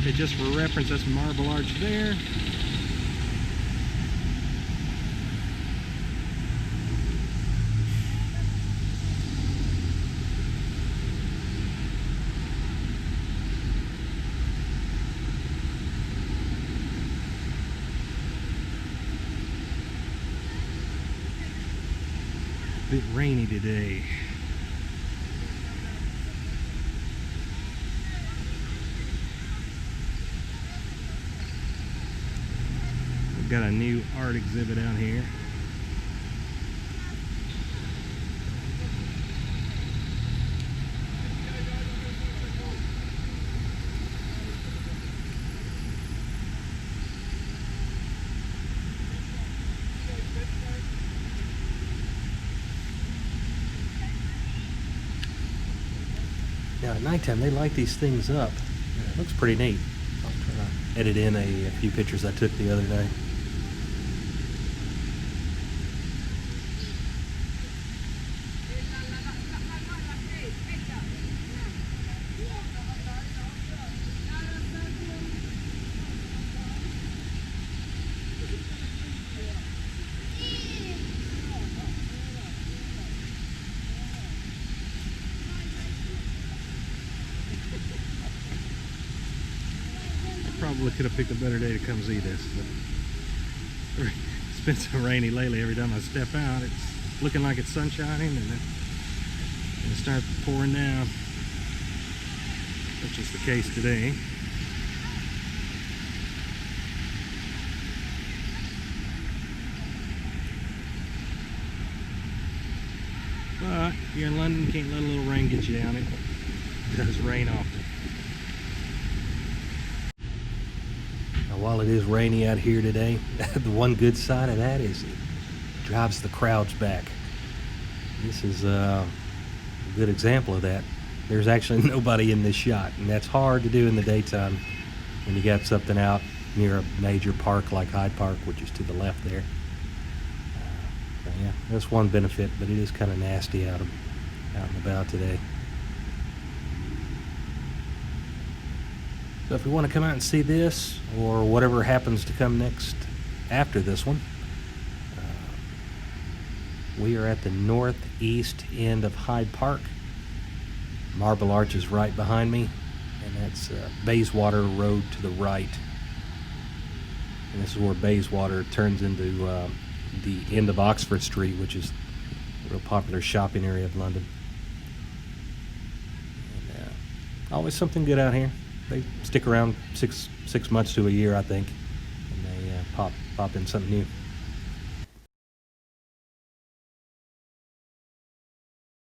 Okay, just for reference, that's Marble Arch there. A bit rainy today. We've got a new art exhibit out here. Now at nighttime they light these things up. It looks pretty neat. I'll try to edit in a few pictures I took the other day. Probably could have picked a better day to come see this, but it's been so rainy lately. Every time I step out, it's looking like it's sun shining, and then it starts pouring down, which is the case today. But if you're in London, you can't let a little rain get you down. It does rain often. While it is rainy out here today, the one good side of that is it drives the crowds back. This is a good example of that. There's actually nobody in this shot, and that's hard to do in the daytime when you got something out near a major park like Hyde Park, which is to the left there. So yeah, that's one benefit, but it is kind of nasty out and about today. So if you want to come out and see this, or whatever happens to come next after this one, we are at the northeast end of Hyde Park. Marble Arch is right behind me, and that's Bayswater Road to the right. And this is where Bayswater turns into the end of Oxford Street, which is a real popular shopping area of London. And, always something good out here. They stick around six months to a year, I think, and they pop in something new.